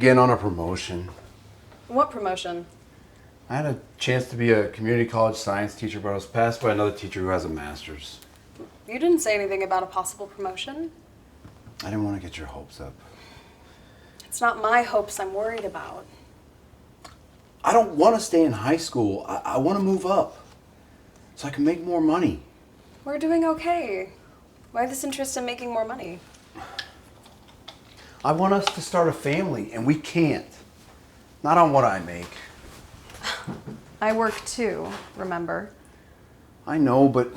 getting on a promotion. What promotion? I had a chance to be a community college science teacher, but I was passed by another teacher who has a master's. You didn't say anything about a possible promotion. I didn't want to get your hopes up. It's not my hopes I'm worried about. I don't want to stay in high school. I want to move up so I can make more money. We're doing okay. Why this interest in making more money? I want us to start a family, and we can't. Not on what I make. I work too, remember? I know, but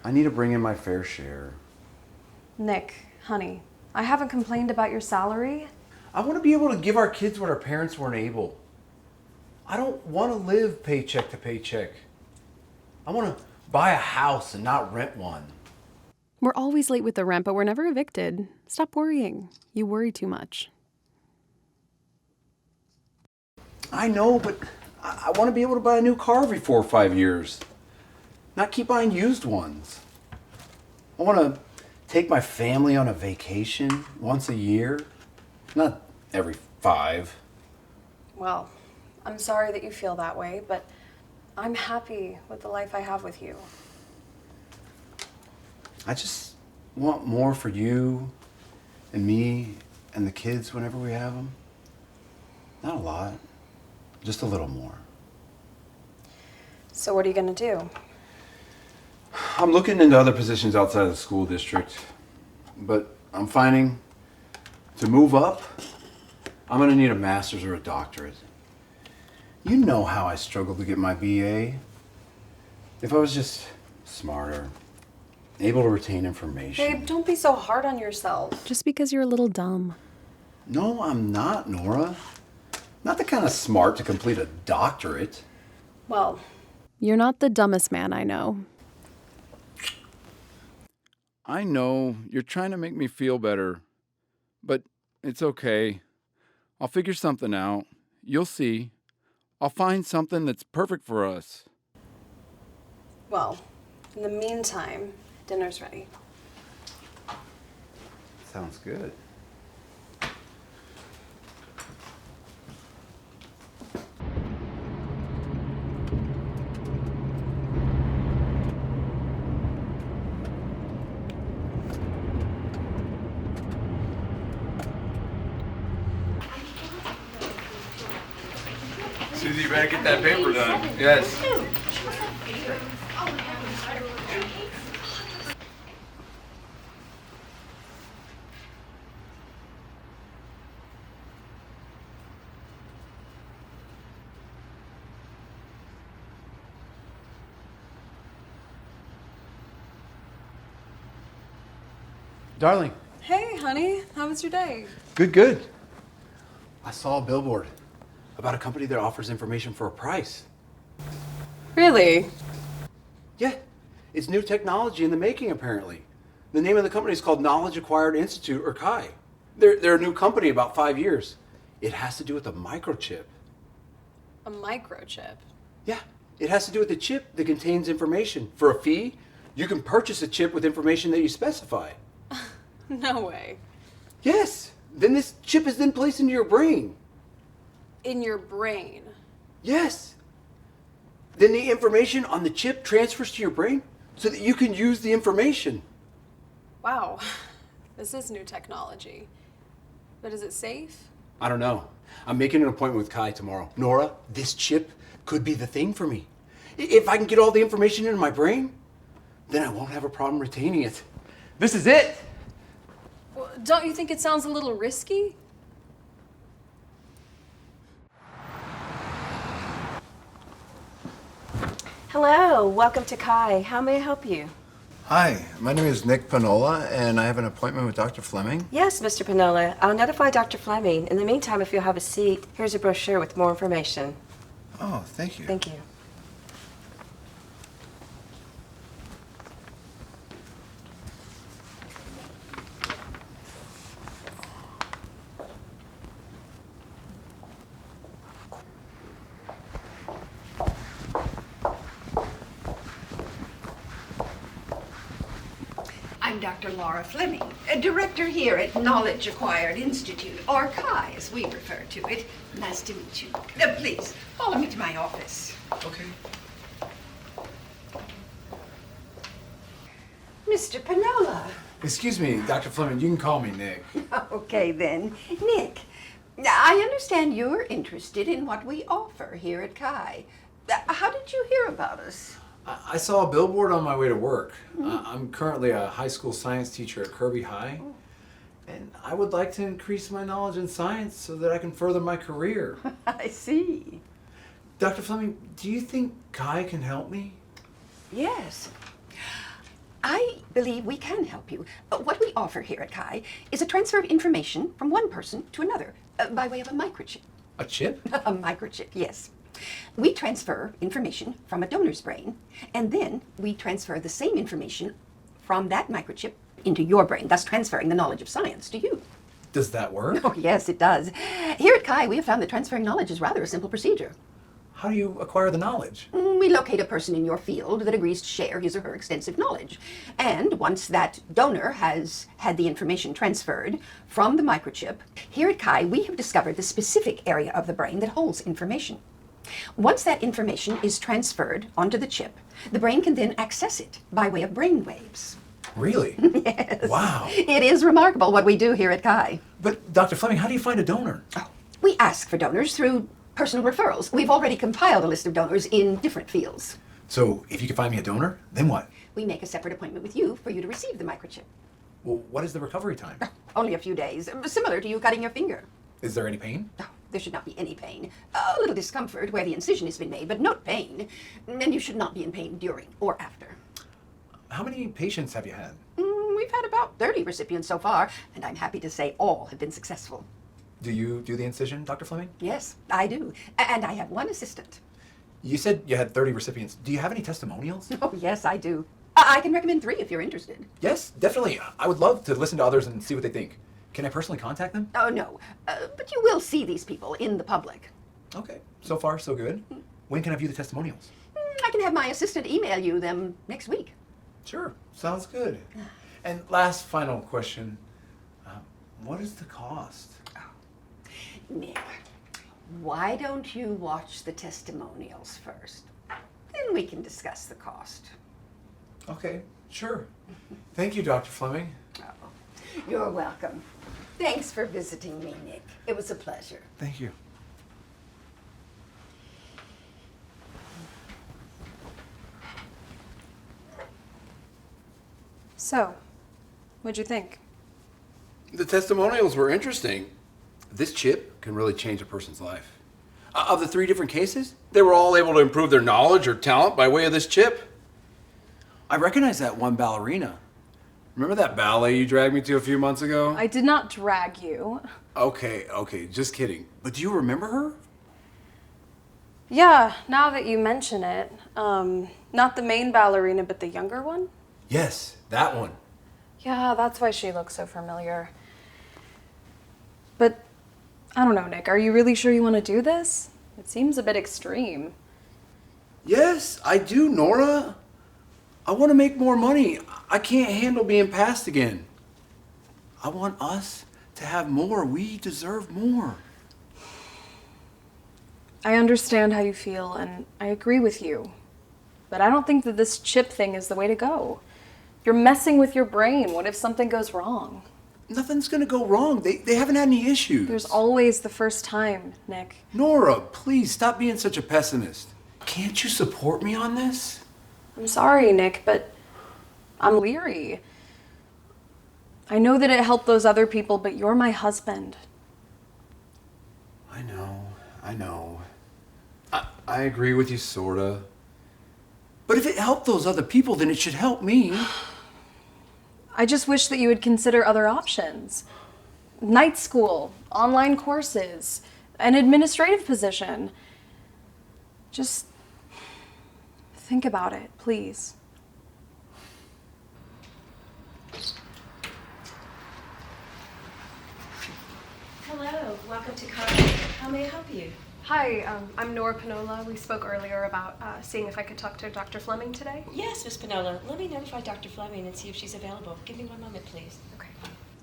I need to bring in my fair share. Nick, honey, I haven't complained about your salary. I want to be able to give our kids what our parents weren't able. I don't want to live paycheck to paycheck. I want to buy a house and not rent one. We're always late with the rent, but we're never evicted. Stop worrying. You worry too much. I know, but I want to be able to buy a new car every 4 or 5 years. Not keep buying used ones. I want to take my family on a vacation once a year. Not every 5. Well, I'm sorry that you feel that way, but I'm happy with the life I have with you. I just want more for you and me and the kids whenever we have them. Not a lot, just a little more. So what are you going to do? I'm looking into other positions outside of the school district, but I'm finding to move up, I'm going to need a master's or a doctorate. You know how I struggled to get my BA. If I was just smarter, able to retain information. Babe, don't be so hard on yourself. Just because you're a little dumb. No, I'm not, Nora. Not the kind of smart to complete a doctorate. Well, you're not the dumbest man I know. I know you're trying to make me feel better, but it's okay. I'll figure something out. You'll see. I'll find something that's perfect for us. Well, in the meantime, dinner's ready. Sounds good. Susie, you better get that paper done. Yes. Darling. Hey, honey. How was your day? Good. I saw a billboard about a company that offers information for a price. Really? Yeah, it's new technology in the making, apparently. The name of the company is called Knowledge Acquired Institute, or CHI. They're a new company, about 5 years. It has to do with a microchip. A microchip? Yeah, it has to do with a chip that contains information. For a fee, you can purchase a chip with information that you specify. No way. Yes, then this chip is then placed into your brain. In your brain? Yes. Then the information on the chip transfers to your brain so that you can use the information. Wow, this is new technology. But is it safe? I don't know. I'm making an appointment with Kai tomorrow. Nora, this chip could be the thing for me. If I can get all the information into my brain, then I won't have a problem retaining it. This is it. Well, don't you think it sounds a little risky? Hello, welcome to Kai. How may I help you? Hi, my name is Nick Panola, and I have an appointment with Dr. Fleming. Yes, Mr. Panola. I'll notify Dr. Fleming. In the meantime, if you'll have a seat, here's a brochure with more information. Oh, thank you. Thank you. I'm Dr. Laura Fleming, a director here at Knowledge Acquired Institute, or CHI as we refer to it. Nice to meet you. Please, follow me to my office. Okay. Mr. Panola. Excuse me, Dr. Fleming, you can call me Nick. Okay then. Nick, I understand you're interested in what we offer here at CHI. How did you hear about us? I saw a billboard on my way to work. I'm currently a high school science teacher at Kirby High, and I would like to increase my knowledge in science so that I can further my career. I see. Dr. Fleming, do you think Kai can help me? Yes. I believe we can help you. What we offer here at CHI is a transfer of information from one person to another by way of a microchip. A chip? A microchip, yes. We transfer information from a donor's brain, and then we transfer the same information from that microchip into your brain, thus transferring the knowledge of science to you. Does that work? Oh, yes, it does. Here at CHI, we have found that transferring knowledge is rather a simple procedure. How do you acquire the knowledge? We locate a person in your field that agrees to share his or her extensive knowledge. And once that donor has had the information transferred from the microchip, here at CHI, we have discovered the specific area of the brain that holds information. Once that information is transferred onto the chip, the brain can then access it by way of brain waves. Really? Yes. Wow. It is remarkable what we do here at CHI. But Dr. Fleming, how do you find a donor? Oh, we ask for donors through personal referrals. We've already compiled a list of donors in different fields. So if you can find me a donor, then what? We make a separate appointment with you for you to receive the microchip. Well, what is the recovery time? Only a few days, similar to you cutting your finger. Is there any pain? Oh, there should not be any pain. A little discomfort where the incision has been made, but no pain. And you should not be in pain during or after. How many patients have you had? We've had about 30 recipients so far, and I'm happy to say all have been successful. Do you do the incision, Dr. Fleming? Yes, I do. And I have one assistant. You said you had 30 recipients. Do you have any testimonials? Oh, yes, I do. I can recommend 3 if you're interested. Yes, definitely. I would love to listen to others and see what they think. Can I personally contact them? Oh, no. But you will see these people in the public. Okay, so far so good. When can I view the testimonials? I can have my assistant email you them next week. Sure, sounds good. And last final question, what is the cost? Nick, why don't you watch the testimonials first? Then we can discuss the cost. Okay, sure. Thank you, Dr. Fleming. Oh, you're welcome. Thanks for visiting me, Nick. It was a pleasure. Thank you. So, what'd you think? The testimonials were interesting. This chip can really change a person's life. Of the 3 different cases, they were all able to improve their knowledge or talent by way of this chip. I recognize that one ballerina. Remember that ballet you dragged me to a few months ago? I did not drag you. Okay, just kidding. But do you remember her? Yeah, now that you mention it. Not the main ballerina, but the younger one? Yes, that one. Yeah, that's why she looks so familiar. But, I don't know, Nick, are you really sure you want to do this? It seems a bit extreme. Yes, I do, Nora. I want to make more money. I can't handle being passed again. I want us to have more. We deserve more. I understand how you feel, and I agree with you. But I don't think that this chip thing is the way to go. You're messing with your brain. What if something goes wrong? Nothing's going to go wrong. They haven't had any issues. There's always the first time, Nick. Nora, please stop being such a pessimist. Can't you support me on this? I'm sorry, Nick, but I'm leery. I know that it helped those other people, but you're my husband. I know. I agree with you, sorta. But if it helped those other people, then it should help me. I just wish that you would consider other options. Night school, online courses, an administrative position. Just think about it, please. Hello, welcome to Confronting. How may I help you? Hi, I'm Nora Pinola. We spoke earlier about seeing if I could talk to Dr. Fleming today. Yes, Miss Pinola. Let me notify Dr. Fleming and see if she's available. Give me one moment, please. Okay.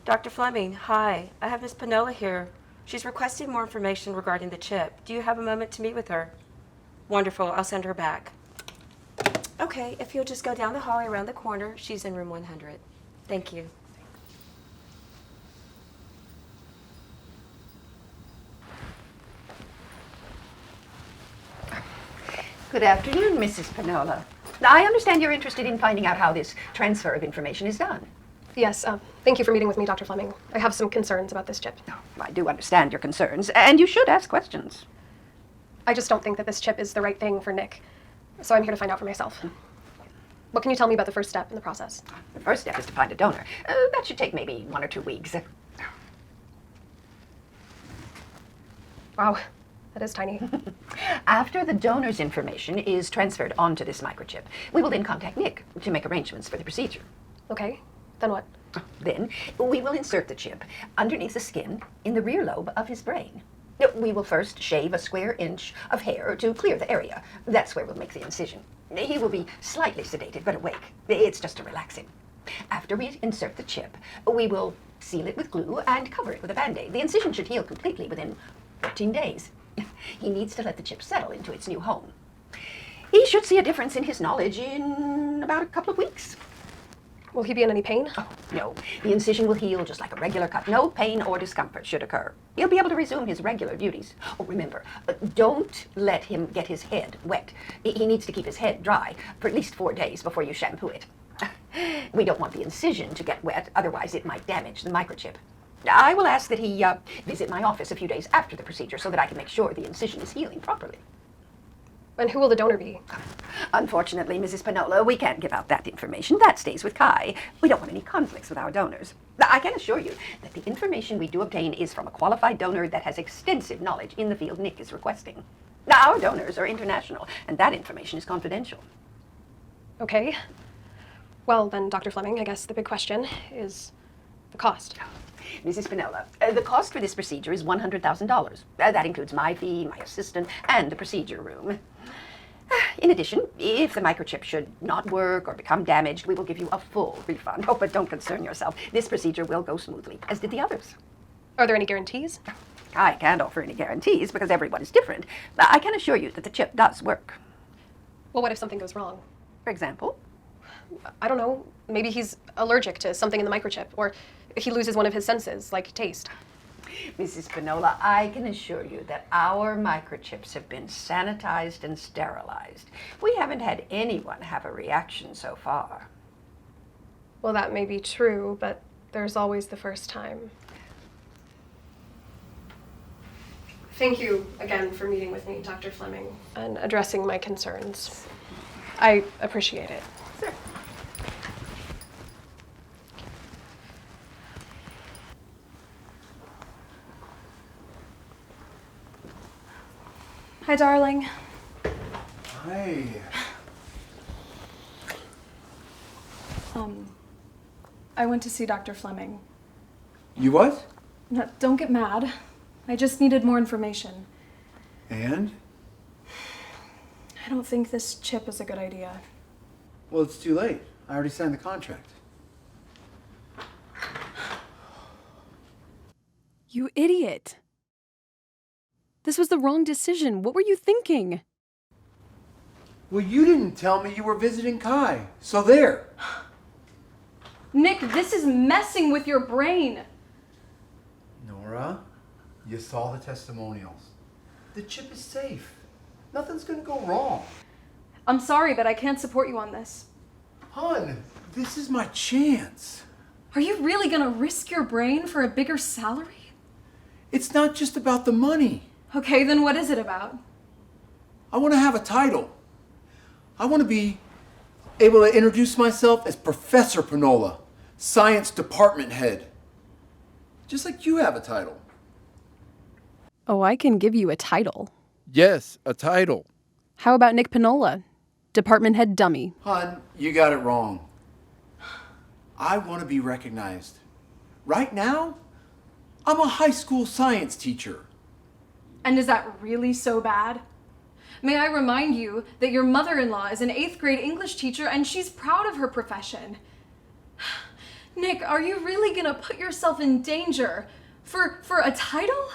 Dr. Fleming, hi. I have Miss Pinola here. She's requesting more information regarding the chip. Do you have a moment to meet with her? Wonderful. I'll send her back. Okay, if you'll just go down the hallway around the corner, she's in room 100. Thank you. Good afternoon, Mrs. Pinola. I understand you're interested in finding out how this transfer of information is done. Yes, thank you for meeting with me, Dr. Fleming. I have some concerns about this chip. I do understand your concerns, and you should ask questions. I just don't think that this chip is the right thing for Nick. So I'm here to find out for myself. What can you tell me about the first step in the process? The first step is to find a donor. That should take maybe 1 or 2 weeks. Wow, that is tiny. After the donor's information is transferred onto this microchip, we will then contact Nick to make arrangements for the procedure. Okay, then what? Then we will insert the chip underneath the skin in the rear lobe of his brain. We will first shave a square inch of hair to clear the area. That's where we'll make the incision. He will be slightly sedated but awake. It's just to relax him. After we insert the chip, we will seal it with glue and cover it with a Band-Aid. The incision should heal completely within 14 days. He needs to let the chip settle into its new home. He should see a difference in his knowledge in about a couple of weeks. Will he be in any pain? Oh, no. The incision will heal just like a regular cut. No pain or discomfort should occur. He'll be able to resume his regular duties. Oh, remember, don't let him get his head wet. He needs to keep his head dry for at least 4 days before you shampoo it. We don't want the incision to get wet, otherwise it might damage the microchip. I will ask that he visit my office a few days after the procedure so that I can make sure the incision is healing properly. And who will the donor be? Unfortunately, Mrs. Pinola, we can't give out that information. That stays with Kai. We don't want any conflicts with our donors. I can assure you that the information we do obtain is from a qualified donor that has extensive knowledge in the field Nick is requesting. Now, our donors are international, and that information is confidential. Okay. Well, then, Dr. Fleming, I guess the big question is the cost. Mrs. Pinola, the cost for this procedure is $100,000. That includes my fee, my assistant, and the procedure room. In addition, if the microchip should not work or become damaged, we will give you a full refund. Oh, but don't concern yourself. This procedure will go smoothly, as did the others. Are there any guarantees? I can't offer any guarantees because everyone is different. But I can assure you that the chip does work. Well, what if something goes wrong? For example, I don't know. Maybe he's allergic to something in the microchip, or he loses one of his senses, like taste. Mrs. Pinola, I can assure you that our microchips have been sanitized and sterilized. We haven't had anyone have a reaction so far. Well, that may be true, but there's always the first time. Thank you again for meeting with me, Dr. Fleming, and addressing my concerns. I appreciate it. Sure. Hi, darling. Hi. I went to see Dr. Fleming. You what? No, don't get mad. I just needed more information. And? I don't think this chip is a good idea. Well, it's too late. I already signed the contract. You idiot. This was the wrong decision. What were you thinking? Well, you didn't tell me you were visiting Kai. So there. Nick, this is messing with your brain. Nora, you saw the testimonials. The chip is safe. Nothing's gonna go wrong. I'm sorry, but I can't support you on this. Hun, this is my chance. Are you really gonna risk your brain for a bigger salary? It's not just about the money. Okay, then what is it about? I want to have a title. I want to be able to introduce myself as Professor Pinola, Science Department Head. Just like you have a title. Oh, I can give you a title. Yes, a title. How about Nick Pinola, Department Head Dummy? Hun, you got it wrong. I want to be recognized. Right now, I'm a high school science teacher. And is that really so bad? May I remind you that your mother-in-law is an 8th grade English teacher and she's proud of her profession. Nick, are you really gonna put yourself in danger for a title?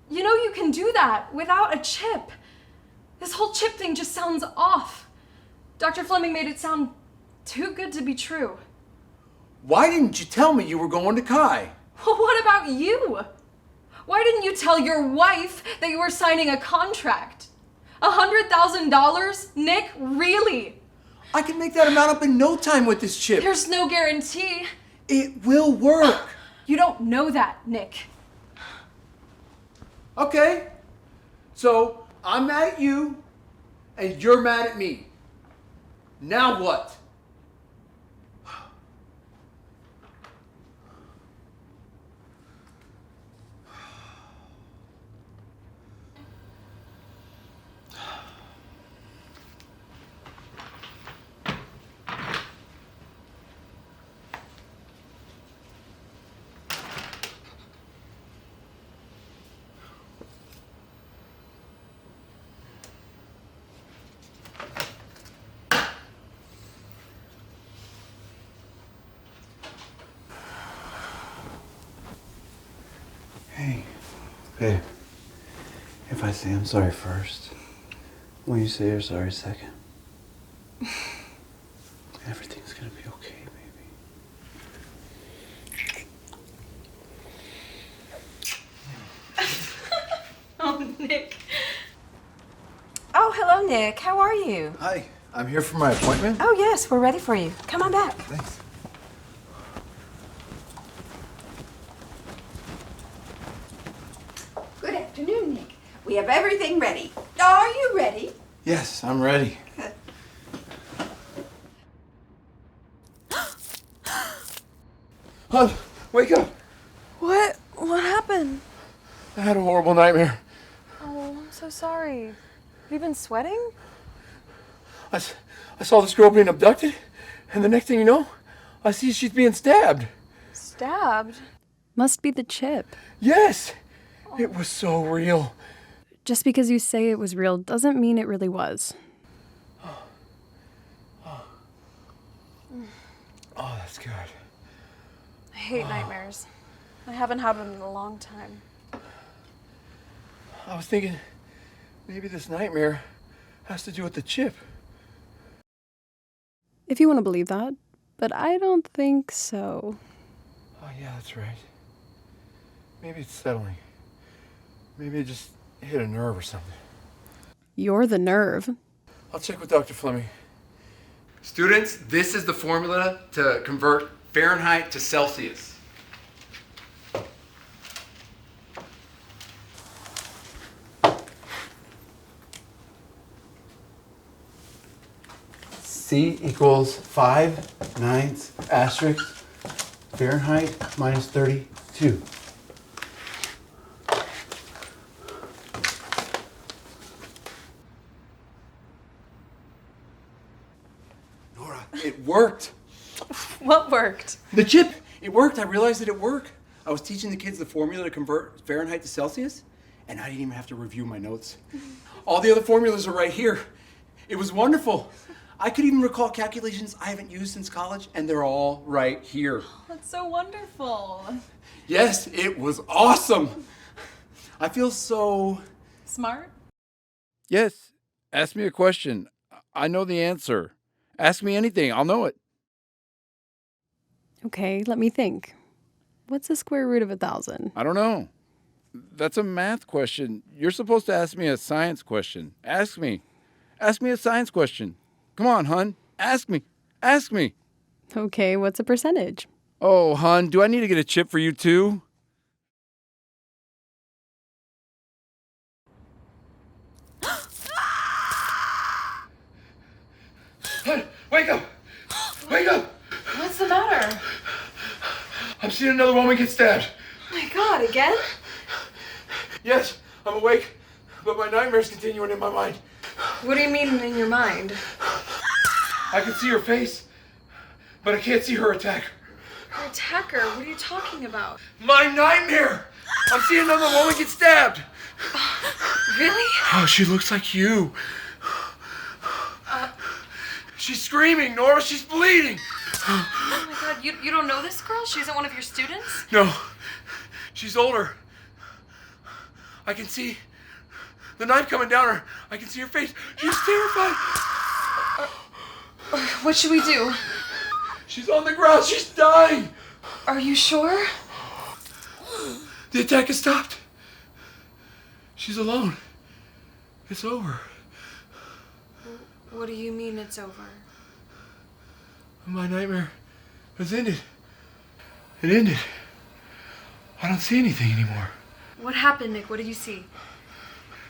You know you can do that without a chip. This whole chip thing just sounds off. Dr. Fleming made it sound too good to be true. Why didn't you tell me you were going to Kai? Well, what about you? Why didn't you tell your wife that you were signing a contract? $100,000? Nick, really? I can make that amount up in no time with this chip. There's no guarantee. It will work. You don't know that, Nick. Okay. So I'm mad at you and you're mad at me. Now what? Hey, babe, if I say I'm sorry first, will you say you're sorry second? Everything's gonna be okay, baby. Oh, Nick. Oh, hello, Nick. How are you? Hi, I'm here for my appointment. Oh, yes, we're ready for you. Come on back. Thanks. Good afternoon, Nick. We have everything ready. Are you ready? Yes, I'm ready. Hon, wake up. What happened? I had a horrible nightmare. Oh, I'm so sorry. Have you been sweating? I saw this girl being abducted, and the next thing you know, I see she's being stabbed. Stabbed? Must be the chip. Yes! It was so real. Just because you say it was real doesn't mean it really was. Oh, that's good. I hate nightmares. I haven't had one in a long time. I was thinking maybe this nightmare has to do with the chip. If you want to believe that, but I don't think so. Oh, yeah, that's right. Maybe it's settling. Maybe it just hit a nerve or something. You're the nerve. I'll check with Dr. Fleming. Students, this is the formula to convert Fahrenheit to Celsius. C equals 5/9 asterisk Fahrenheit minus 32. Nora, it worked. What worked? The chip, it worked. I realized that it worked. I was teaching the kids the formula to convert Fahrenheit to Celsius, and I didn't even have to review my notes. All the other formulas are right here. It was wonderful. I could even recall calculations I haven't used since college, and they're all right here. That's so wonderful. Yes, it was awesome. I feel so... Smart? Yes. Ask me a question. I know the answer. Ask me anything. I'll know it. Okay, let me think. What's the square root of 1,000? I don't know. That's a math question. You're supposed to ask me a science question. Ask me. Ask me a science question. Come on, hun. Ask me. Ask me. Okay, what's a percentage? Oh, hun, do I need to get a chip for you too? Hun, wake up! Wake up! What's the matter? I'm seeing another woman get stabbed. Oh my God, again? Yes, I'm awake, but my nightmare's continuing in my mind. What do you mean in your mind? I can see her face, but I can't see her attacker. Her attacker? What are you talking about? My nightmare! I'm seeing another woman get stabbed. Really? Oh, she looks like you. She's screaming, Nora. She's bleeding. Oh my god, you don't know this girl? She isn't one of your students? No, she's older. I can see the knife coming down her. I can see her face. She's terrified. What should we do? She's on the ground. She's dying. Are you sure? The attack has stopped. She's alone. It's over. What do you mean it's over? My nightmare has ended. It ended. I don't see anything anymore. What happened, Nick? What did you see?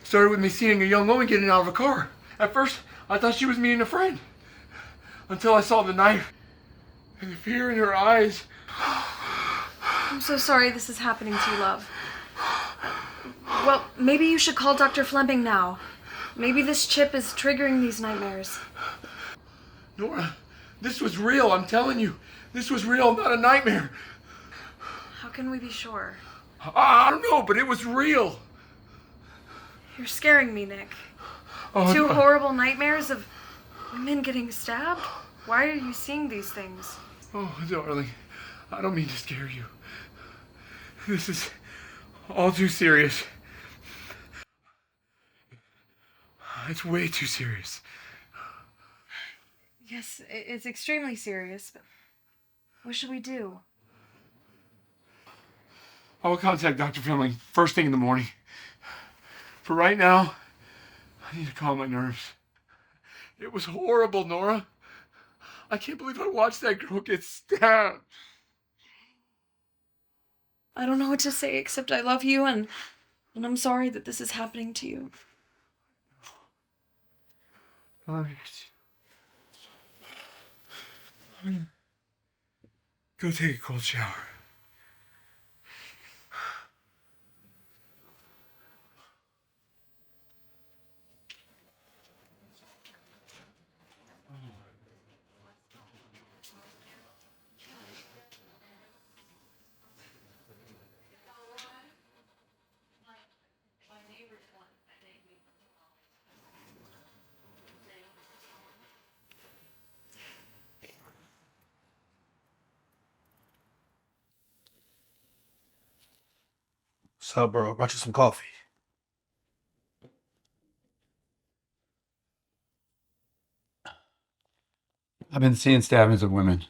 Started with me seeing a young woman getting out of a car. At first, I thought she was meeting a friend. Until I saw the knife and the fear in her eyes. I'm so sorry this is happening to you, love. Well, maybe you should call Dr. Fleming now. Maybe this chip is triggering these nightmares. Nora, this was real, I'm telling you. This was real, not a nightmare. How can we be sure? I don't know, but it was real. You're scaring me, Nick. Oh, Two no. horrible nightmares of women getting stabbed? Why are you seeing these things? Oh, darling, I don't mean to scare you. This is all too serious. It's way too serious. Yes, it's extremely serious, but what should we do? I will contact Dr. Fleming first thing in the morning. For right now, I need to calm my nerves. It was horrible, Nora. I can't believe I watched that girl get stabbed. I don't know what to say except I love you and I'm sorry that this is happening to you. Go take a cold shower. What's up, bro? Brought you some coffee. I've been seeing stabbings of women.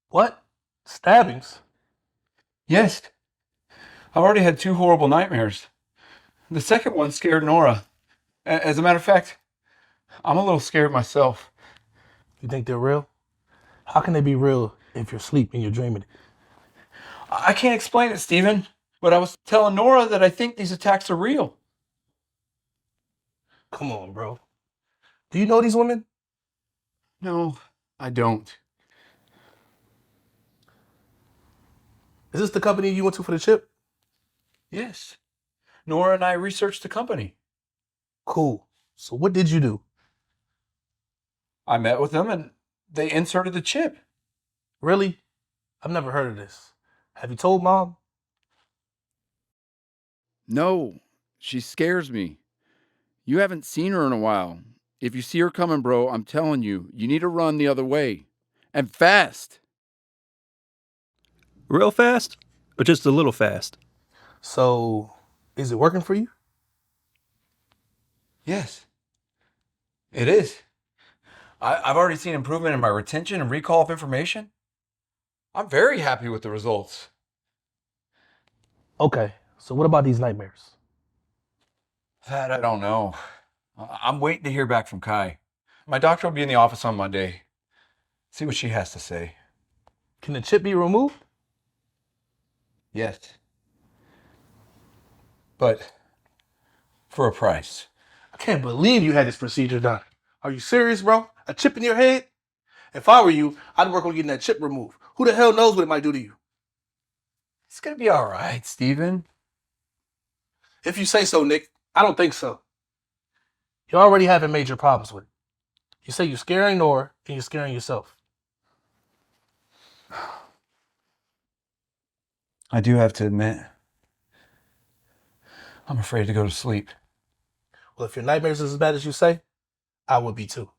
What? Stabbings? Yes. I've already had 2 horrible nightmares. The second one scared Nora. As a matter of fact, I'm a little scared myself. You think they're real? How can they be real if you're asleep and you're dreaming? I can't explain it, Stephen, but I was telling Nora that I think these attacks are real. Come on, bro. Do you know these women? No, I don't. Is this the company you went to for the chip? Yes. Nora and I researched the company. Cool. So what did you do? I met with them and they inserted the chip. Really? I've never heard of this. Have you told Mom? No, she scares me. You haven't seen her in a while. If you see her coming, bro, I'm telling you, you need to run the other way. And fast. Real fast or just a little fast? So, is it working for you? Yes, it is. I've already seen improvement in my retention and recall of information. I'm very happy with the results. Okay, so what about these nightmares? That I don't know. I'm waiting to hear back from Kai. My doctor will be in the office on Monday. See what she has to say. Can the chip be removed? Yes. But for a price. I can't believe you had this procedure done. Are you serious, bro? A chip in your head? If I were you, I'd work on getting that chip removed. Who the hell knows what it might do to you? It's gonna be all right, Stephen. If you say so, Nick. I don't think so. You're already having major problems with it. You say you're scaring Nora and you're scaring yourself. I do have to admit, I'm afraid to go to sleep. Well, if your nightmares is as bad as you say, I would be too.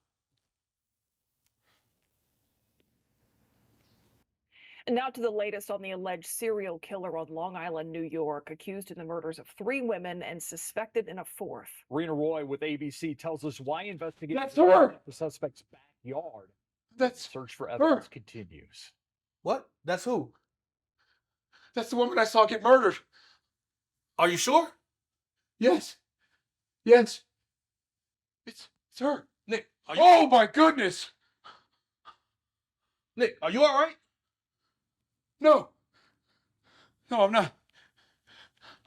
And now to the latest on the alleged serial killer on Long Island, New York, accused in the murders of 3 women and suspected in a 4th. Rena Roy with ABC tells us why investigators That's her. the suspect's backyard. That's Search for evidence her. continues. What? That's who? That's the woman I saw get murdered. Are you sure? Yes. Yes. It's her. Nick, are you Oh my goodness. Nick, are you all right? No. No, I'm not.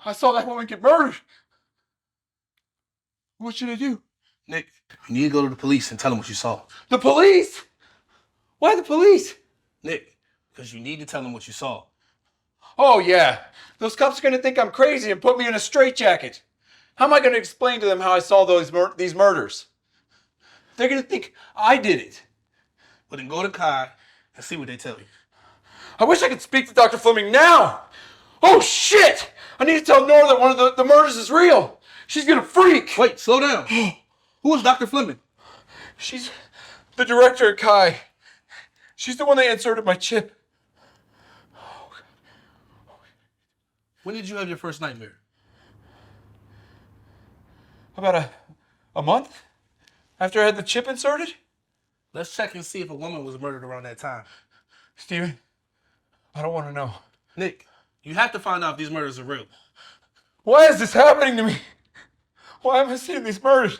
I saw that woman get murdered. What should I do? Nick, you need to go to the police and tell them what you saw. The police? Why the police? Nick, because you need to tell them what you saw. Oh, yeah. Those cops are going to think I'm crazy and put me in a straitjacket. How am I going to explain to them how I saw these murders? They're going to think I did it. Well, then go to Kai and see what they tell you. I wish I could speak to Dr. Fleming now. Oh, shit! I need to tell Nora that one of the murders is real. She's going to freak. Wait, slow down. Who is Dr. Fleming? She's the director at Kai. She's the one that inserted my chip. When did you have your first nightmare? About a month after I had the chip inserted? Let's check and see if a woman was murdered around that time. Steven, I don't want to know. Nick, you have to find out if these murders are real. Why is this happening to me? Why am I seeing these murders?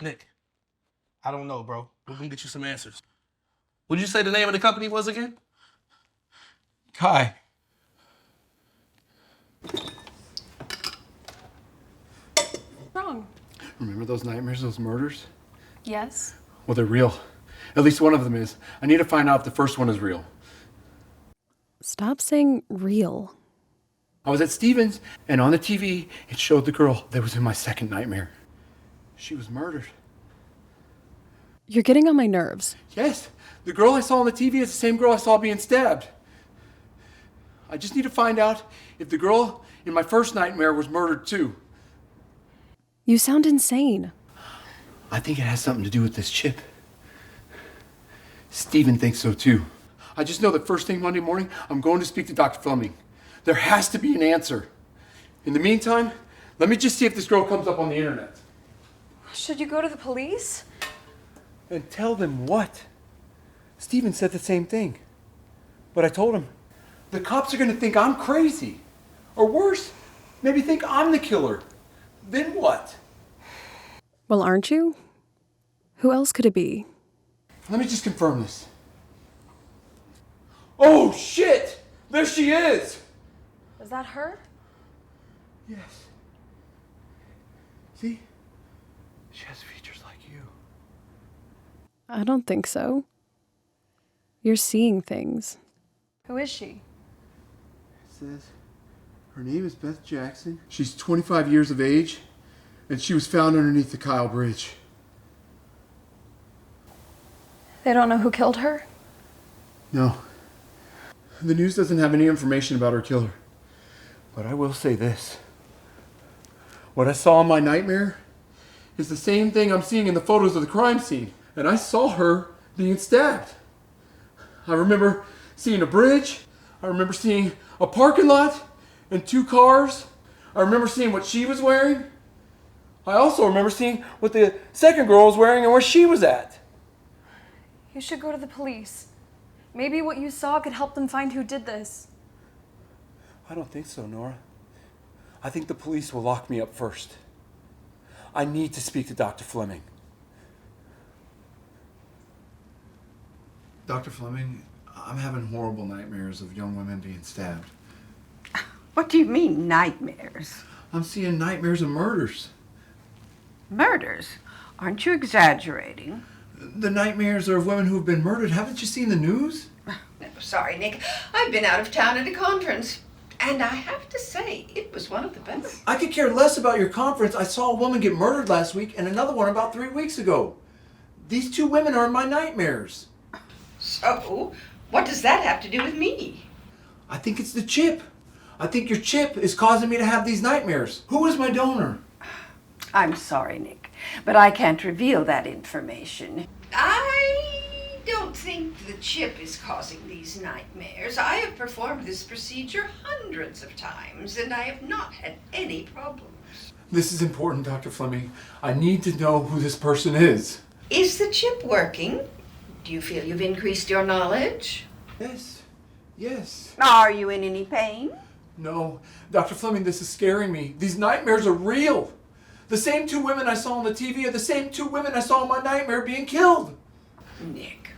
Nick, I don't know, bro. We're gonna get you some answers. What did you say the name of the company was again? Kai. Wrong. Remember those nightmares, those murders? Yes. Well, they're real. At least one of them is. I need to find out if the first one is real. Stop saying real. I was at Stevens, and on the TV, it showed the girl that was in my second nightmare. She was murdered. You're getting on my nerves. Yes, the girl I saw on the TV is the same girl I saw being stabbed. I just need to find out if the girl in my first nightmare was murdered too. You sound insane. I think it has something to do with this chip. Steven thinks so too. I just know that first thing Monday morning, I'm going to speak to Dr. Fleming. There has to be an answer. In the meantime, let me just see if this girl comes up on the internet. Should you go to the police? And tell them what? Steven said the same thing. But I told him, the cops are going to think I'm crazy. Or worse, maybe think I'm the killer. Then what? Well, aren't you? Who else could it be? Let me just confirm this. Oh, shit! There she is! Is that her? Yes. See? She has features like you. I don't think so. You're seeing things. Who is she? It says her name is Beth Jackson. She's 25 years of age, and she was found underneath the Kyle Bridge. They don't know who killed her? No. The news doesn't have any information about her killer. But I will say this. What I saw in my nightmare is the same thing I'm seeing in the photos of the crime scene. And I saw her being stabbed. I remember seeing a bridge. I remember seeing a parking lot and 2 cars. I remember seeing what she was wearing. I also remember seeing what the second girl was wearing and where she was at. You should go to the police. Maybe what you saw could help them find who did this. I don't think so, Nora. I think the police will lock me up first. I need to speak to Dr. Fleming. Dr. Fleming, I'm having horrible nightmares of young women being stabbed. What do you mean, nightmares? I'm seeing nightmares of murders. Murders? Aren't you exaggerating? The nightmares are of women who've been murdered. Haven't you seen the news? Sorry, Nick. I've been out of town at a conference. And I have to say, it was one of the best. I could care less about your conference. I saw a woman get murdered last week and another one about 3 weeks ago. These 2 women are in my nightmares. So, what does that have to do with me? I think it's the chip. I think your chip is causing me to have these nightmares. Who is my donor? I'm sorry, Nick, but I can't reveal that information. I don't think the chip is causing these nightmares. I have performed this procedure hundreds of times, and I have not had any problems. This is important, Dr. Fleming. I need to know who this person is. Is the chip working? Do you feel you've increased your knowledge? Yes. Yes. Are you in any pain? No. Dr. Fleming, this is scaring me. These nightmares are real. The same two women I saw on the TV are the same two women I saw in my nightmare being killed. Nick,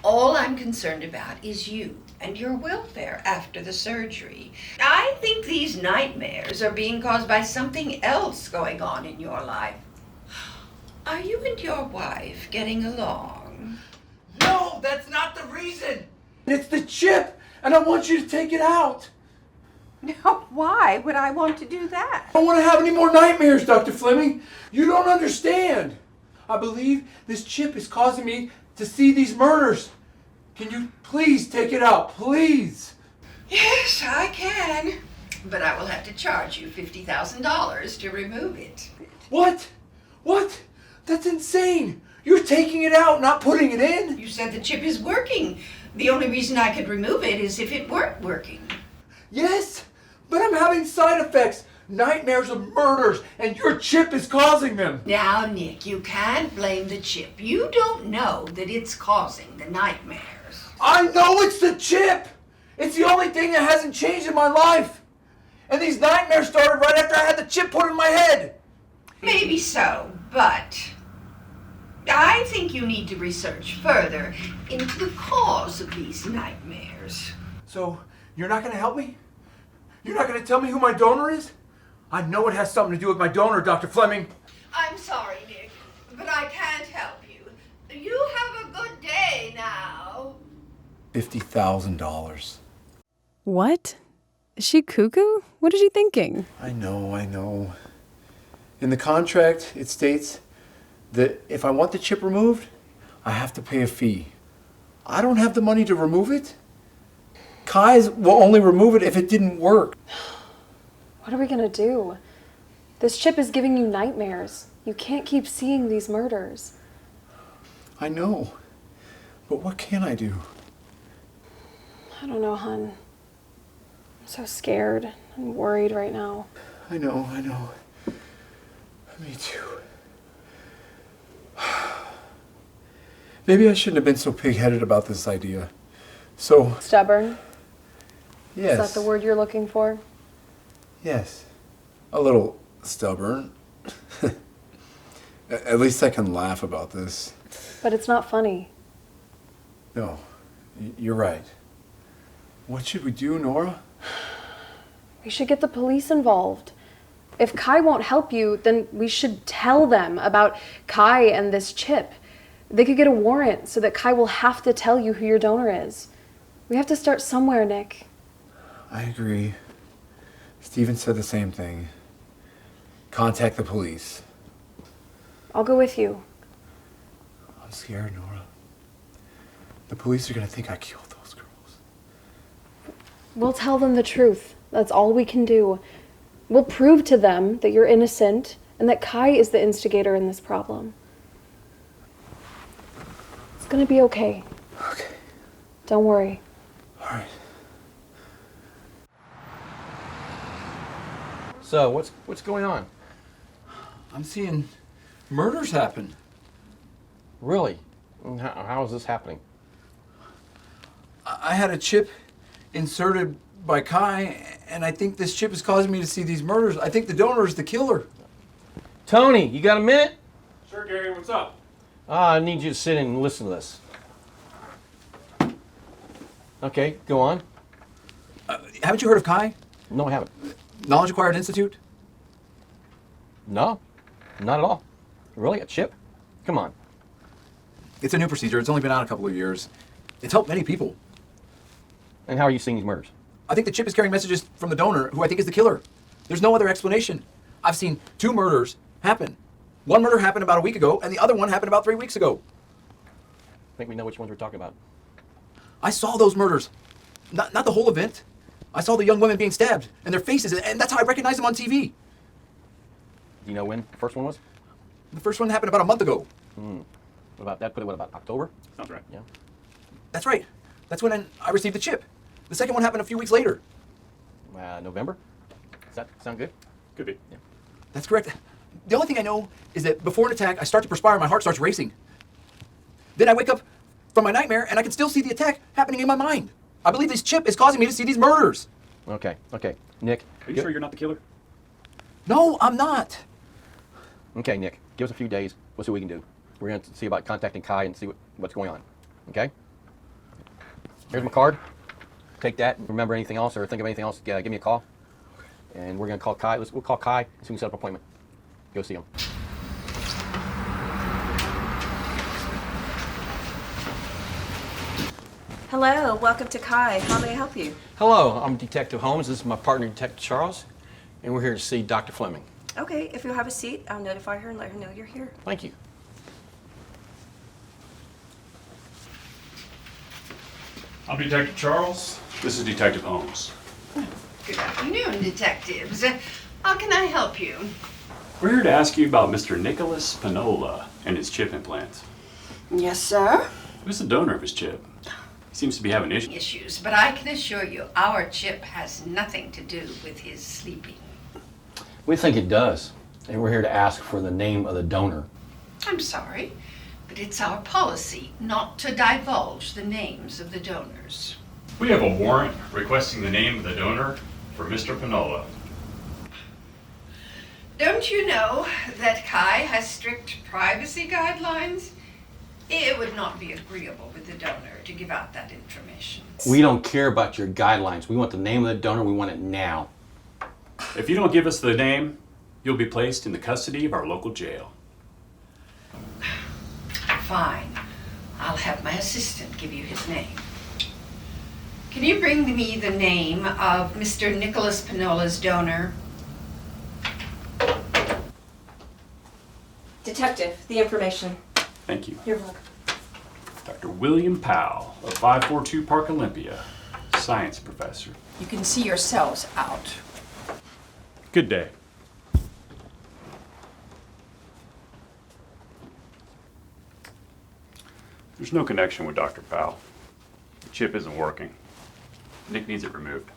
all I'm concerned about is you and your welfare after the surgery. I think these nightmares are being caused by something else going on in your life. Are you and your wife getting along? No, that's not the reason. It's the chip, and I want you to take it out. Now, why would I want to do that? I don't want to have any more nightmares, Dr. Fleming. You don't understand. I believe this chip is causing me to see these murders. Can you please take it out, please? Yes, I can. But I will have to charge you $50,000 to remove it. What? What? That's insane. You're taking it out, not putting it in. You said the chip is working. The only reason I could remove it is if it weren't working. Yes, but I'm having side effects. Nightmares of murders, and your chip is causing them. Now, Nick, you can't blame the chip. You don't know that it's causing the nightmares. I know it's the chip. It's the only thing that hasn't changed in my life. And these nightmares started right after I had the chip put in my head. Maybe so, but I think you need to research further into the cause of these nightmares. So, you're not going to help me? You're not going to tell me who my donor is? I know it has something to do with my donor, Dr. Fleming. I'm sorry, Nick, but I can't help you. You have a good day now. $50,000. What? Is she cuckoo? What is she thinking? I know. In the contract, it states that if I want the chip removed, I have to pay a fee. I don't have the money to remove it. Kai's will only remove it if it didn't work. What are we gonna do? This chip is giving you nightmares. You can't keep seeing these murders. I know, but what can I do? I don't know, hun. I'm so scared and worried right now. I know. Me too. Maybe I shouldn't have been so pig-headed about this idea. So... Stubborn? Yes. Is that the word you're looking for? Yes. A little stubborn. At least I can laugh about this. But it's not funny. No, you're right. What should we do, Nora? We should get the police involved. If Kai won't help you, then we should tell them about Kai and this chip. They could get a warrant so that Kai will have to tell you who your donor is. We have to start somewhere, Nick. I agree. Steven said the same thing. Contact the police. I'll go with you. I'm scared, Nora. The police are gonna think I killed those girls. We'll tell them the truth. That's all we can do. We'll prove to them that you're innocent and that Kai is the instigator in this problem. It's gonna be okay. Okay. Don't worry. All right. So, what's going on? I'm seeing murders happen. Really? How is this happening? I had a chip inserted by Kai, and I think this chip is causing me to see these murders. I think the donor is the killer. Tony, you got a minute? Sure, Gary, what's up? I need you to sit and listen to this. Okay, go on. Haven't you heard of Kai? No, I haven't. Knowledge Acquired Institute? No, not at all. Really? A chip? Come on. It's a new procedure. It's only been out a couple of years. It's helped many people. And how are you seeing these murders? I think the chip is carrying messages from the donor, who I think is the killer. There's no other explanation. I've seen 2 murders happen. One murder happened about a week ago, and the other one happened about 3 weeks ago. I think we know which ones we're talking about. I saw those murders. Not the whole event. I saw the young women being stabbed and their faces, and that's how I recognized them on TV. Do you know when the first one was? The first one happened about a month ago. What about that? What about October? Sounds right. Yeah. That's right. That's when I received the chip. The second one happened a few weeks later. November? Does that sound good? Could be. Yeah. That's correct. The only thing I know is that before an attack, I start to perspire, my heart starts racing. Then I wake up from my nightmare, and I can still see the attack happening in my mind. I believe this chip is causing me to see these murders. Okay. Nick. Are you sure you're not the killer? No, I'm not. Okay, Nick. Give us a few days. We'll see what we can do. We're going to see about contacting Kai and see what's going on. Okay? Here's my card. Take that. Remember anything else or think of anything else, give me a call. And we're going to call Kai. We'll call Kai and see if we can set up an appointment. Go see him. Hello, welcome to Kai. How may I help you? Hello, I'm Detective Holmes. This is my partner, Detective Charles. And we're here to see Dr. Fleming. Okay, if you'll have a seat, I'll notify her and let her know you're here. Thank you. I'm Detective Charles. This is Detective Holmes. Good afternoon, detectives. How can I help you? We're here to ask you about Mr. Nicholas Panola and his chip implants. Yes, sir. Who's the donor of his chip? He seems to be having Issues, but I can assure you our chip has nothing to do with his sleeping. We think it does. And we're here to ask for the name of the donor. I'm sorry, but it's our policy not to divulge the names of the donors. We have a warrant requesting the name of the donor for Mr. Panola. Don't you know that Kai has strict privacy guidelines? It would not be agreeable with the donor to give out that information. We don't care about your guidelines. We want the name of the donor. We want it now. If you don't give us the name, you'll be placed in the custody of our local jail. Fine. I'll have my assistant give you his name. Can you bring me the name of Mr. Nicholas Panola's donor? Detective, the information. Thank you. You're welcome. Dr. William Powell of 542 Park Olympia, science professor. You can see yourselves out. Good day. There's no connection with Dr. Powell. The chip isn't working. Nick needs it removed.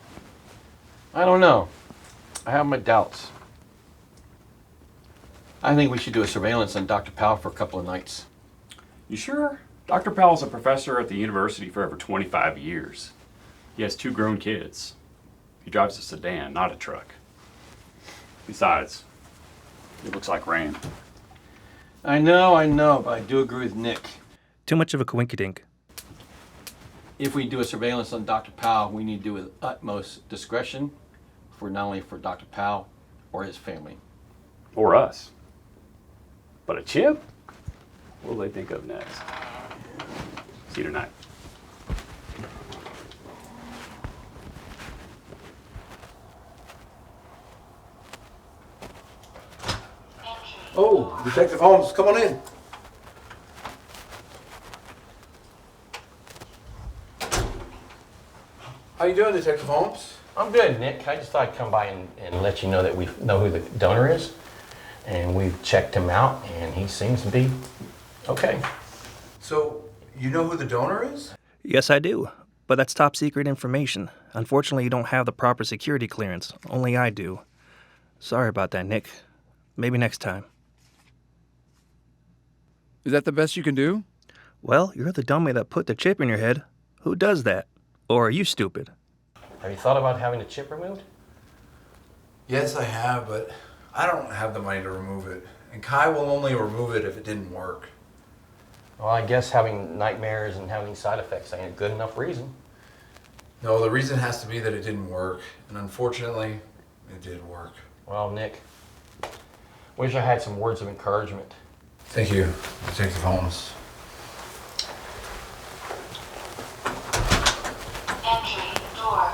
I don't know. I have my doubts. I think we should do a surveillance on Dr. Powell for a couple of nights. You sure? Dr. Powell's a professor at the university for over 25 years. He has 2 grown kids. He drives a sedan, not a truck. Besides, it looks like rain. I know, but I do agree with Nick. Too much of a coinkydink. If we do a surveillance on Dr. Powell, we need to do it with utmost discretion for not only for Dr. Powell or his family. Or us. But a chip? What will they think of next? See you tonight. Oh, Detective Holmes, come on in. How you doing, Detective Holmes? I'm good, Nick. I just thought I'd come by and let you know that we know who the donor is. And we've checked him out, and he seems to be okay. So, you know who the donor is? Yes, I do. But that's top secret information. Unfortunately, you don't have the proper security clearance. Only I do. Sorry about that, Nick. Maybe next time. Is that the best you can do? Well, you're the dummy that put the chip in your head. Who does that? Or are you stupid? Have you thought about having the chip removed? Yes, I have, but I don't have the money to remove it. And Kai will only remove it if it didn't work. Well, I guess having nightmares and having side effects ain't a good enough reason. No, the reason has to be that it didn't work. And unfortunately, it did work. Well, Nick, wish I had some words of encouragement. Thank you, Detective Holmes. Entry door.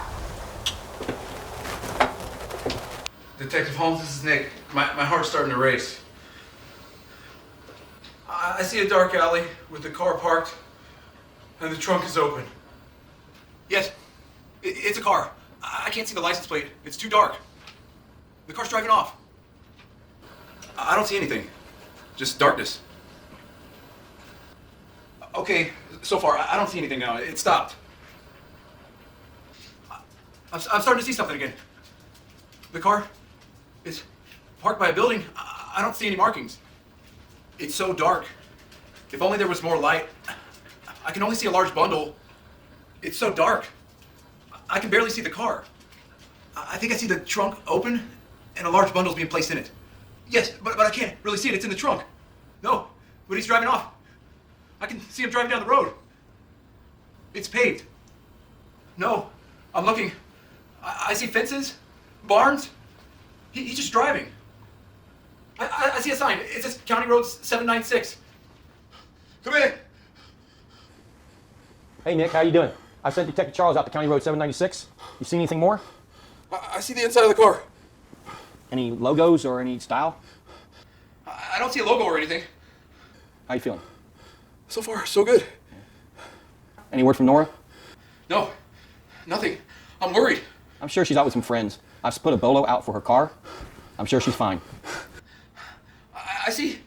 Detective Holmes, this is Nick. My heart's starting to race. I see a dark alley with the car parked and the trunk is open. Yes, it's a car. I I can't see the license plate. It's too dark. The car's driving off. I don't see anything. Just darkness. Okay, so far, I don't see anything now. It stopped. I'm starting to see something again. The car is parked by a building. I don't see any markings. It's so dark. If only there was more light. I can only see a large bundle. It's so dark. I can barely see the car. I think I see the trunk open and a large bundle's being placed in it. Yes, but I can't really see it. It's in the trunk. No, but he's driving off. I can see him driving down the road. It's paved. No, I'm looking. I see fences, barns. He's just driving. I see a sign. It says County Road 796. Come in. Hey, Nick, how you doing? I sent Detective Charles out to County Road 796. You see anything more? I see the inside of the car. Any logos or any style? I don't see a logo or anything. How you feeling? So far, so good. Any word from Nora? No, nothing. I'm worried. I'm sure she's out with some friends. I've put a bolo out for her car. I'm sure she's fine. I see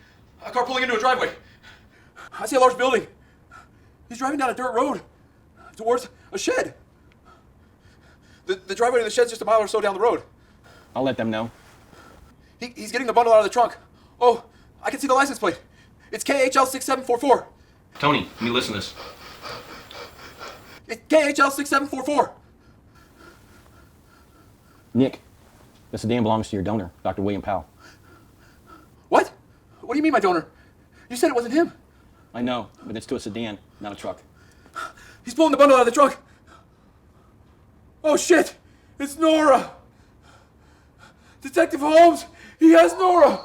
a car pulling into a driveway. I see a large building. He's driving down a dirt road towards a shed. The driveway to the shed's just a mile or so down the road. I'll let them know. He's getting the bundle out of the trunk. Oh, I can see the license plate. It's KHL 6744. Tony, let me listen to this. It's KHL 6744. Nick, the sedan belongs to your donor, Dr. William Powell. What? What do you mean, my donor? You said it wasn't him. I know, but it's to a sedan, not a truck. He's pulling the bundle out of the trunk. Oh, shit! It's Nora! Detective Holmes! He has Nora!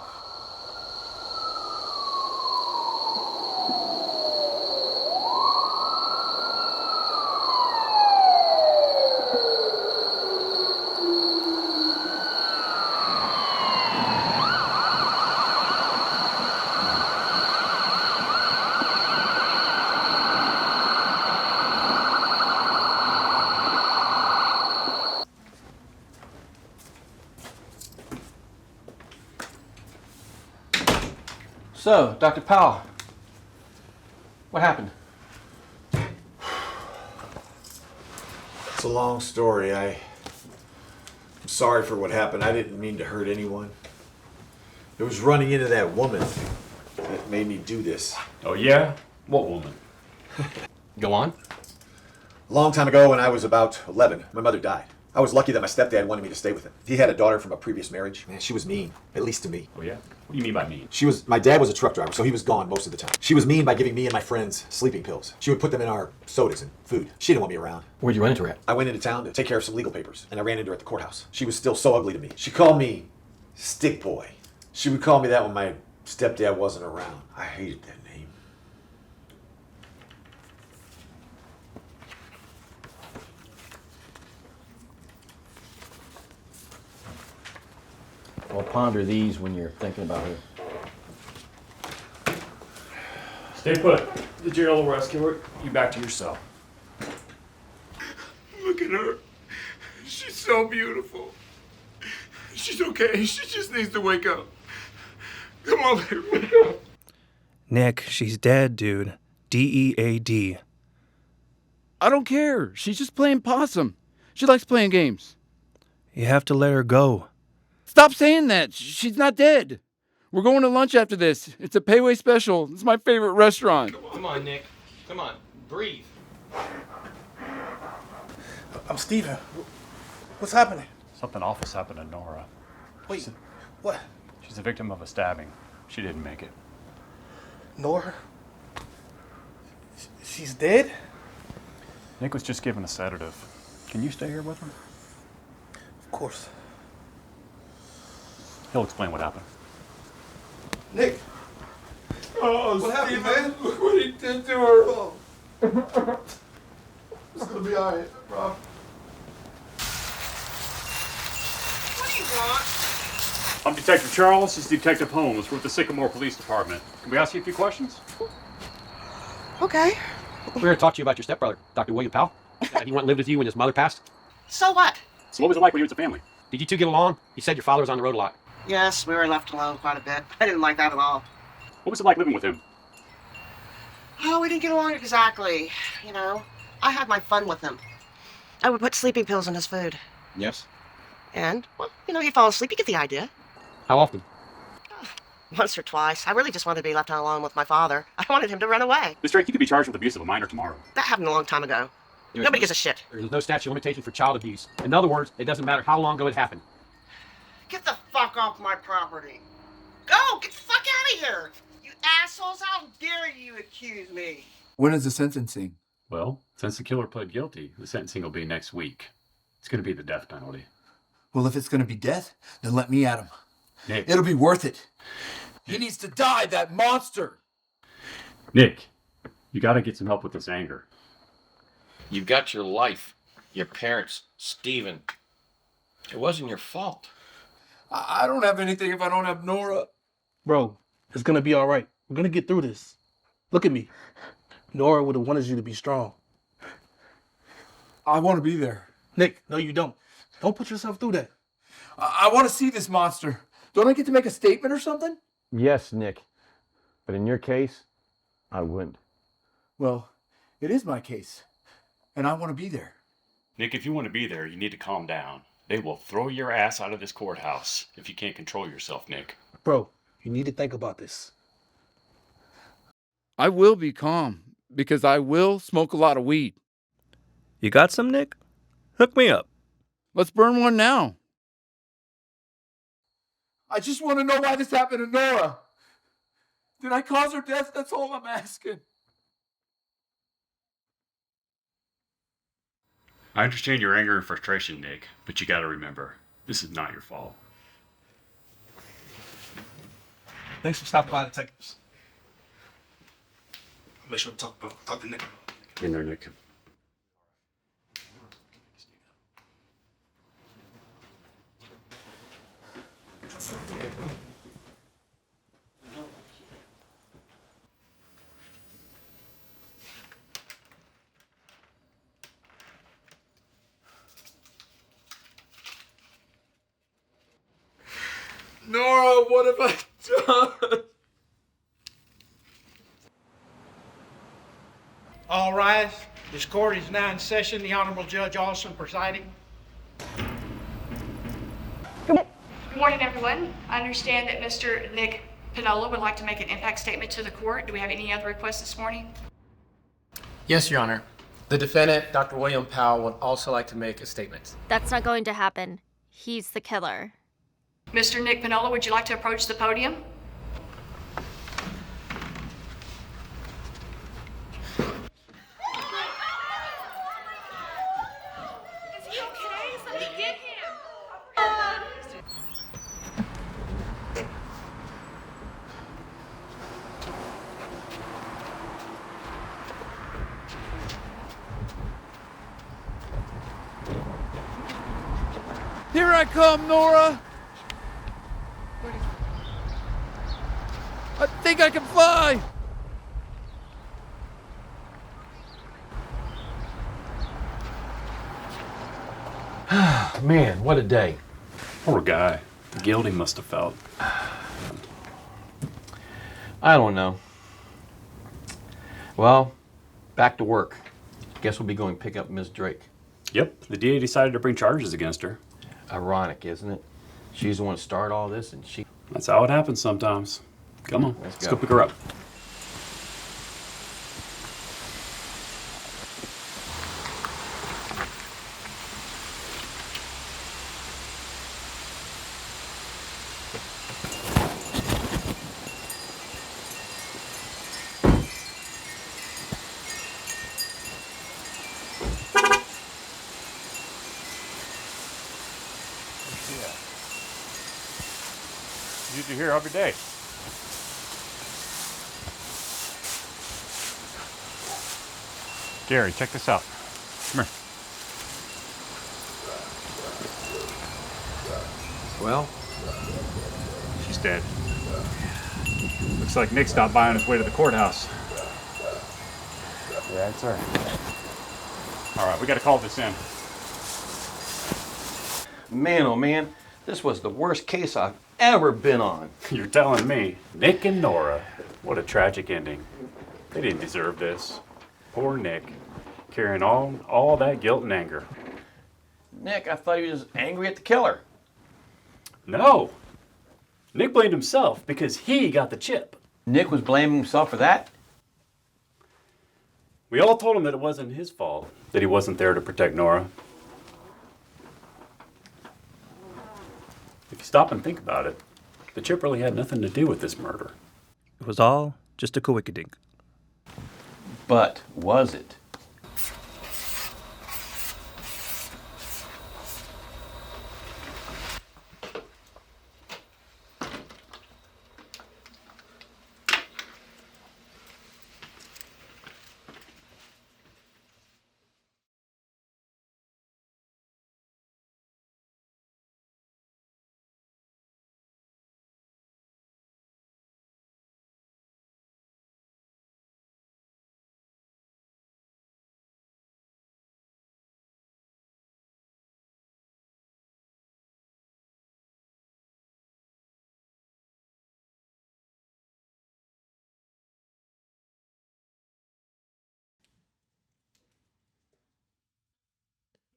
So, Dr. Powell, what happened? It's a long story. I'm sorry for what happened. I didn't mean to hurt anyone. It was running into that woman that made me do this. Oh, yeah? What woman? Go on. A long time ago, when I was about 11, my mother died. I was lucky that my stepdad wanted me to stay with him. He had a daughter from a previous marriage. Man, she was mean, at least to me. Oh, yeah? What do you mean by mean? My dad was a truck driver, so he was gone most of the time. She was mean by giving me and my friends sleeping pills. She would put them in our sodas and food. She didn't want me around. Where'd you run into her at? I went into town to take care of some legal papers, and I ran into her at the courthouse. She was still so ugly to me. She called me Stick Boy. She would call me that when my stepdad wasn't around. I hated that name. Well, ponder these when you're thinking about her. Stay put. The jail will rescue you back to your cell. Look at her. She's so beautiful. She's okay. She just needs to wake up. Come on, baby, wake up. Nick, she's dead, dude. DEAD. I don't care. She's just playing possum. She likes playing games. You have to let her go. Stop saying that. She's not dead. We're going to lunch after this. It's a payway special. It's my favorite restaurant. Come on, Nick. Come on. Breathe. I'm Steven. What's happening? Something awful's happened to Nora. Wait, what? She's a victim of a stabbing. She didn't make it. Nora? She's dead? Nick was just given a sedative. Can you stay here with him? Of course. He'll explain what happened. Nick! Oh, What happened, Steven, man? look what he did to her. Oh. It's gonna be alright, Rob. What do you want? I'm Detective Charles. This is Detective Holmes. We're with the Sycamore Police Department. Can we ask you a few questions? Okay. We're here to talk to you about your stepbrother, Dr. William Powell. He went and lived with you when his mother passed. So what? So what was it like when you was a family? Did you two get along? You said your father was on the road a lot. Yes, we were left alone quite a bit. I didn't like that at all. What was it like living with him? Oh, we didn't get along exactly. You know, I had my fun with him. I would put sleeping pills in his food. Yes. And, well, you know, he'd fall asleep. You get the idea. How often? Once or twice. I really just wanted to be left alone with my father. I wanted him to run away. Miss Drake, you could be charged with abuse of a minor tomorrow. That happened a long time ago. Nobody gives a shit. There's no statute of limitation for child abuse. In other words, it doesn't matter how long ago it happened. Get the fuck off my property. Go! Get the fuck out of here! You assholes! How dare you accuse me? When is the sentencing? Well, since the killer pled guilty, the sentencing will be next week. It's going to be the death penalty. Well, if it's going to be death, then let me at him. Nick. It'll be worth it. He needs to die, that monster! Nick, you got to get some help with this anger. You've got your life, your parents, Stephen. It wasn't your fault. I don't have anything if I don't have Nora. Bro, it's gonna be all right. We're gonna get through this. Look at me. Nora would have wanted you to be strong. I want to be there. Nick, no, you don't. Don't put yourself through that. I want to see this monster. Don't I get to make a statement or something? Yes, Nick. But in your case, I wouldn't. Well, it is my case. And I want to be there. Nick, if you want to be there, you need to calm down. They will throw your ass out of this courthouse if you can't control yourself, Nick. Bro, you need to think about this. I will be calm because I will smoke a lot of weed. You got some, Nick? Hook me up. Let's burn one now. I just want to know why this happened to Nora. Did I cause her death? That's all I'm asking. I understand your anger and frustration, Nick, but you got to remember, this is not your fault. Thanks for stopping by, detectives. I'll make sure to talk to Nick. In there, Nick. Nora, what have I done? All rise. This court is now in session. The Honorable Judge Austin presiding. Good morning, everyone. I understand that Mr. Nick Pinola would like to make an impact statement to the court. Do we have any other requests this morning? Yes, Your Honor. The defendant, Dr. William Powell, would also like to make a statement. That's not going to happen. He's the killer. Mr. Nick Pinola, would you like to approach the podium? Is he okay? Somebody get him! Here I come, Nora! I think I can fly! Man, what a day. Poor guy. The guilt he must have felt. I don't know. Well, back to work. Guess we'll be going to pick up Miss Drake. Yep, the DA decided to bring charges against her. Ironic, isn't it? She's the one to start all this, and she... That's how it happens sometimes. Come on, let's go pick her up. Did you hear of your day? Gary, check this out. Come here. Well? She's dead. Looks like Nick stopped by on his way to the courthouse. Yeah, it's her. All right, we got to call this in. Man, oh man, this was the worst case I've ever been on. You're telling me. Nick and Nora. What a tragic ending. They didn't deserve this. Poor Nick, carrying all that guilt and anger. Nick, I thought he was angry at the killer. No. Nick blamed himself because he got the chip. Nick was blaming himself for that? We all told him that it wasn't his fault, that he wasn't there to protect Nora. If you stop and think about it, the chip really had nothing to do with this murder. It was all just a coinkydink. But was it?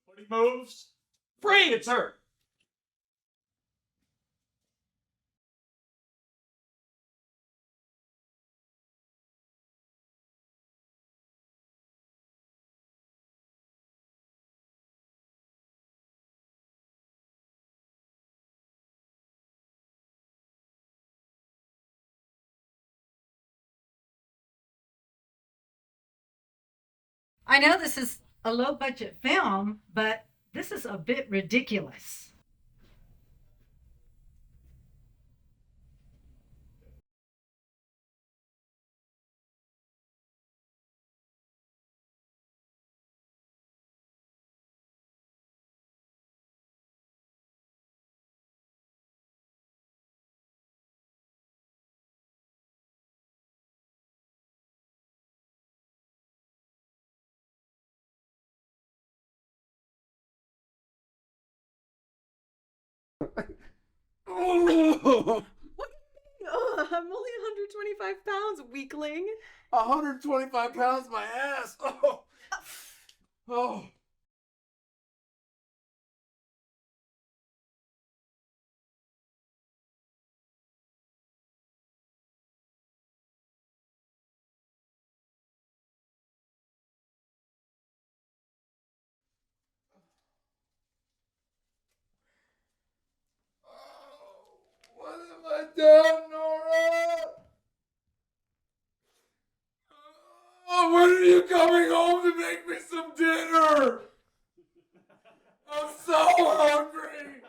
When he moves, Free, it's her! I know this is a low budget film, but this is a bit ridiculous. Oh, I'm only 125 pounds, weakling. 125 pounds, my ass. Oh. Oh. What have I done, Nora? Oh, when are you coming home to make me some dinner? I'm so hungry.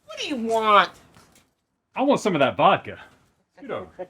What do you want? I want some of that vodka. Scoot over.